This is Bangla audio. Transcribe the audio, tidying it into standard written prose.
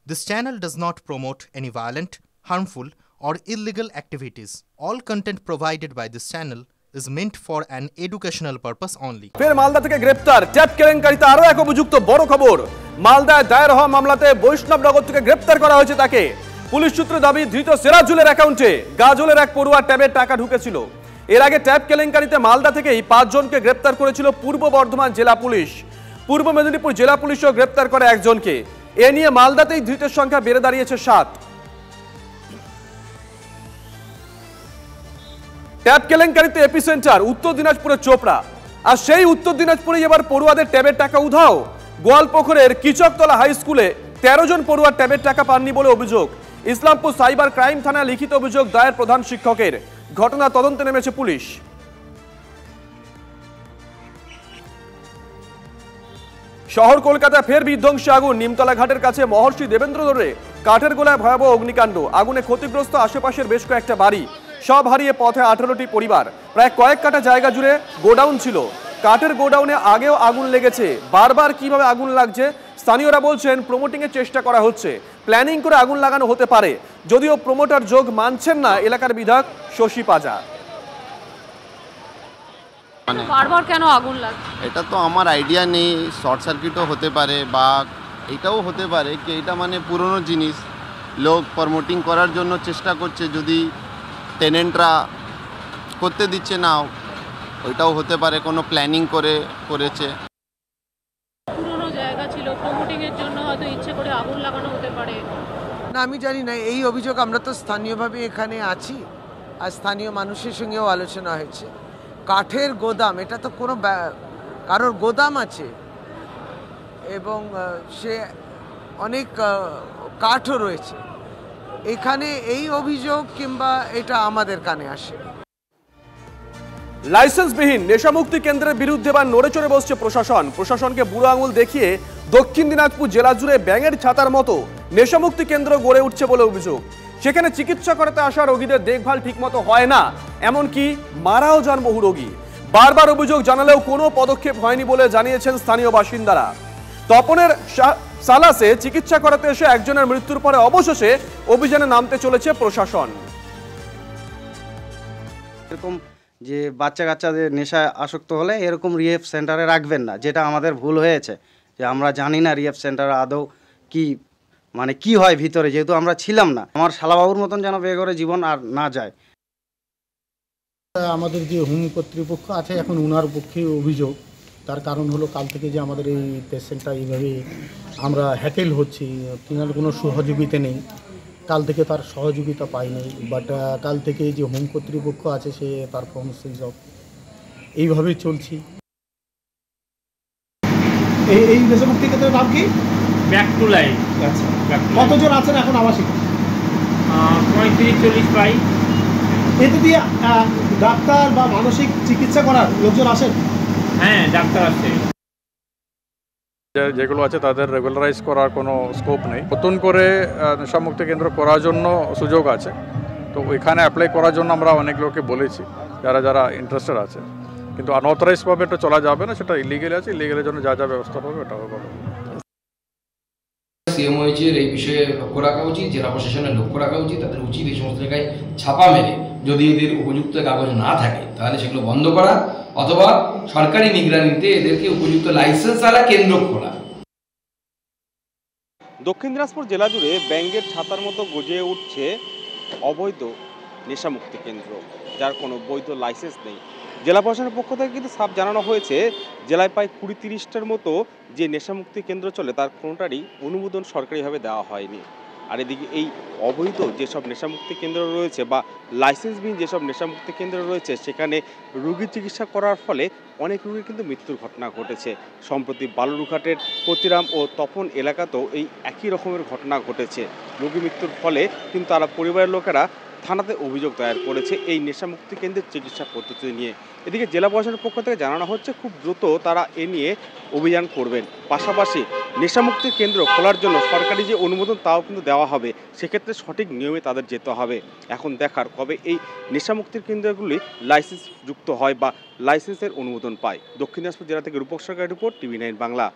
This channel does not promote any violent, harmful, or illegal activities. All content provided by this channel is meant for an educational purpose only. ফের মালদা থেকে গ্রেপ্তার ট্যাপ কেলেঙ্কারিতে আরো এক অভিযুক্ত। বড় খবর, মালদায় দায়ের হওয়া মামলাতে বৈষ্ণবনগর থেকে গ্রেপ্তার করা হয়েছে তাকে। পুলিশ সূত্রে দাবি, ধৃত সিরাজুলের অ্যাকাউন্টে গাজলের এক পড়ুয়া ট্যাবের টাকা ঢুকেছিল। এর আগে ট্যাপ কেলেঙ্কারিতে মালদা থেকেই 5 জনকে গ্রেপ্তার করেছিল পূর্ব বর্ধমান জেলা পুলিশ। পূর্ব মেদিনীপুর জেলা পুলিশও গ্রেপ্তার করে একজনকে। এ নিয়ে মালদাতেই ধৃতের সংখ্যা বেড়ে দাঁড়িয়েছে 7। ট্যাব কেলেঙ্কারিতে এপিসেন্টার উত্তর দিনাজপুরের চোপড়া, আর সেই উত্তর দিনাজপুরে এবার পড়ুয়াদের ট্যাবের টাকা উধাও। গোয়ালপুকুরের কিচকতলা হাই স্কুলে 13 জন পড়ুয়ার ট্যাবের টাকা পাননি বলে অভিযোগ। ইসলামপুর সাইবার ক্রাইম থানায় লিখিত অভিযোগ দায়ের প্রধান শিক্ষকের। ঘটনা তদন্তে নেমেছে পুলিশ। শহর কলকাতায় ফের বিধ্বংসী আগুন। নিমতলা ঘাটের কাছে মহর্ষি দেবেন্দ্র রোডে কাঠের গোলায় ভয়াবহ অগ্নিকাণ্ড। আগুনে ক্ষতিগ্রস্ত আশেপাশের বেশ কয়েকটা বাড়ি, সব হারিয়ে পথে 18টি পরিবার। প্রায় কয়েক কাঠা জায়গা জুড়ে গোডাউন ছিল। কাঠের গোডাউনে আগেও আগুন লেগেছে। বারবার কিভাবে আগুন লাগছে স্থানীয়রা বলছেন প্রমোটিং এর চেষ্টা করা হচ্ছে, প্ল্যানিং করে আগুন লাগানো হতে পারে। যদিও প্রমোটার যোগ মানছেন না এলাকার বিধায়ক শশী পাজা। বারবার কেন আগুন লাগছে এটা তো আমার আইডিয়া নেই। শর্ট সার্কিটও হতে পারে বা এটাও হতে পারে কি এটা মানে পুরনো জিনিস লোক প্রমোটিং করার জন্য চেষ্টা করছে, যদি টেনেন্টরা করতে দিচ্ছে না ওইটাও হতে পারে কোনো প্ল্যানিং করে করেছে। পুরনো জায়গা ছিল, প্রমোটিং এর জন্য হয়তো ইচ্ছে করে আগুন লাগানো হতে পারে। না, আমি জানি না এই অভিযোগ। আমরা তো স্থানীয়ভাবে এখানে আছি, আর স্থানীয় মানুষের সঙ্গেও আলোচনা হয়েছে। কাঠের গোদাম, এটা তো কোনো কারোর গোদাম আছে এবং সে অনেক কাঠও রয়েছে এখানে। এই অভিযোগ কিংবা এটা আমাদের কানে আসে। লাইসেন্সবিহীন নেশামুক্তি কেন্দ্রের বিরুদ্ধে বা নড়ে চড়ে বসছে প্রশাসন। প্রশাসনকে বুড়ো আঙুল দেখিয়ে দক্ষিণ দিনাজপুর জেলা জুড়ে ব্যাঙের ছাতার মতো নেশামুক্তি কেন্দ্র গড়ে উঠছে বলে অভিযোগ। সেখানে চিকিৎসা করাতে আসা রোগীদের দেখভাল ঠিকমতো হয় না, এমনকি মারাও যান বহু রোগী। বারবার অভিযোগ জানালেও কোনো পদক্ষেপ হয়নি বলে জানিয়েছেন স্থানীয় বাসিন্দারা। তপনের সালাসে চিকিৎসা করাতে এসে একজনের মৃত্যুর পরে অবশেষে অভিযানে নামতে চলেছে প্রশাসন। এরকম যে বাচ্চা কাচ্চাদের নেশায় আসক্ত হলে এরকম রিহেব সেন্টারে রাখবেন না, যেটা আমাদের ভুল হয়েছে। যে আমরা জানি না রিহেব সেন্টারে আদৌ কি মানে কি হয় ভিতরে, যেহেতু আমরা ছিলাম না। আমার শালাবাবুর মতন যেন বেঘরে জীবন আর না যায়। আমাদের যে হোম কর্তৃপক্ষ আছে এখন ওনার পক্ষে অভিযোগ। তার কারণ হলো কাল থেকে যে আমাদের এই পেশেন্টটা এইভাবে আমরা হ্যাকেল হচ্ছি, তিনার কোনো সহযোগিতা নেই। কাল থেকে তার সহযোগিতা পাইনি, বাট কাল থেকে যে হোম কর্তৃপক্ষ আছে সে পারফরমেন্স সব এইভাবেই চলছি। এই নেশামুক্তি কেন্দ্রের নাম কি? Back to life. আচ্ছা, কতজন আছেন এখন আবাসিক? 35-40 পাই। এতে দিয়ে ডাক্তার বা মানসিক চিকিৎসা করার লোকজন আসেন? হ্যাঁ, ডাক্তার আসে। যেগুলো আছে তাদের রেগুলারাইজ করার কোনো স্কোপ নেই। নতুন করে নেশামুক্তি কেন্দ্র করার জন্য সুযোগ আছে, তো এখানে অ্যাপ্লাই করার জন্য আমরা অনেক লোককে বলেছি যারা যারা ইন্টারেস্টেড আছে। কিন্তু আনঅথরাইজভাবে এটা চলা যাবে না, সেটা ইলিগেল আছে। ইলিগেলের জন্য যা যা ব্যবস্থা হবে ওটা হবে। সিএমওএইচের এই বিষয়ে লক্ষ্য রাখা উচিত, জেলা প্রশাসনের লক্ষ্য রাখা উচিত। তাদের উচিত এই সমস্ত জায়গায় ছাপা মেরে যদি এদের উপযুক্ত কাগজ না থাকে তাহলে সেগুলো বন্ধ করা, অথবা সরকারি নিগরানিতে এদেরকে উপযুক্ত লাইসেন্সওয়ালা কেন্দ্র খোলা। দক্ষিণ দিনাজপুর জেলা জুড়ে ব্যাঙের ছাতার মতো গজিয়ে উঠছে অবৈধ নেশামুক্তি কেন্দ্র, যার কোনো বৈধ লাইসেন্স নেই। জেলা প্রশাসনের পক্ষ থেকে কিন্তু সাফ জানানো হয়েছে জেলায় প্রায় 20-30টার মতো যে নেশামুক্তি কেন্দ্র চলে তার কোনোটারই অনুমোদন সরকারিভাবে দেওয়া হয়নি। আর এদিকে এই অবৈধ যেসব নেশামুক্তি কেন্দ্র রয়েছে বা লাইসেন্সবিহীন যেসব নেশামুক্তি কেন্দ্র রয়েছে সেখানে রোগীর চিকিৎসা করার ফলে অনেক রোগীর কিন্তু মৃত্যুর ঘটনা ঘটেছে। সম্প্রতি বালুরঘাটের পতিরাম ও তপন এলাকাতেও এই একই রকমের ঘটনা ঘটেছে। রোগী মৃত্যুর ফলে কিন্তু তারা পরিবারের লোকেরা থানাতে অভিযোগ দায়ের করেছে এই নেশামুক্তি কেন্দ্রের চিকিৎসা পদ্ধতি নিয়ে। এদিকে জেলা প্রশাসনের পক্ষ থেকে জানানো হচ্ছে খুব দ্রুত তারা এ নিয়ে অভিযান করবেন। পাশাপাশি নেশামুক্তি কেন্দ্র খোলার জন্য সরকারি যে অনুমোদন তাও কিন্তু দেওয়া হবে, সেক্ষেত্রে সঠিক নিয়মে তাদের যেতে হবে। এখন দেখার কবে এই নেশামুক্তির কেন্দ্রগুলি লাইসেন্স যুক্ত হয় বা লাইসেন্সের অনুমোদন পায়। দক্ষিণ দিনাজপুর জেলা থেকে রূপক সরকারের রিপোর্ট, TV9 বাংলা।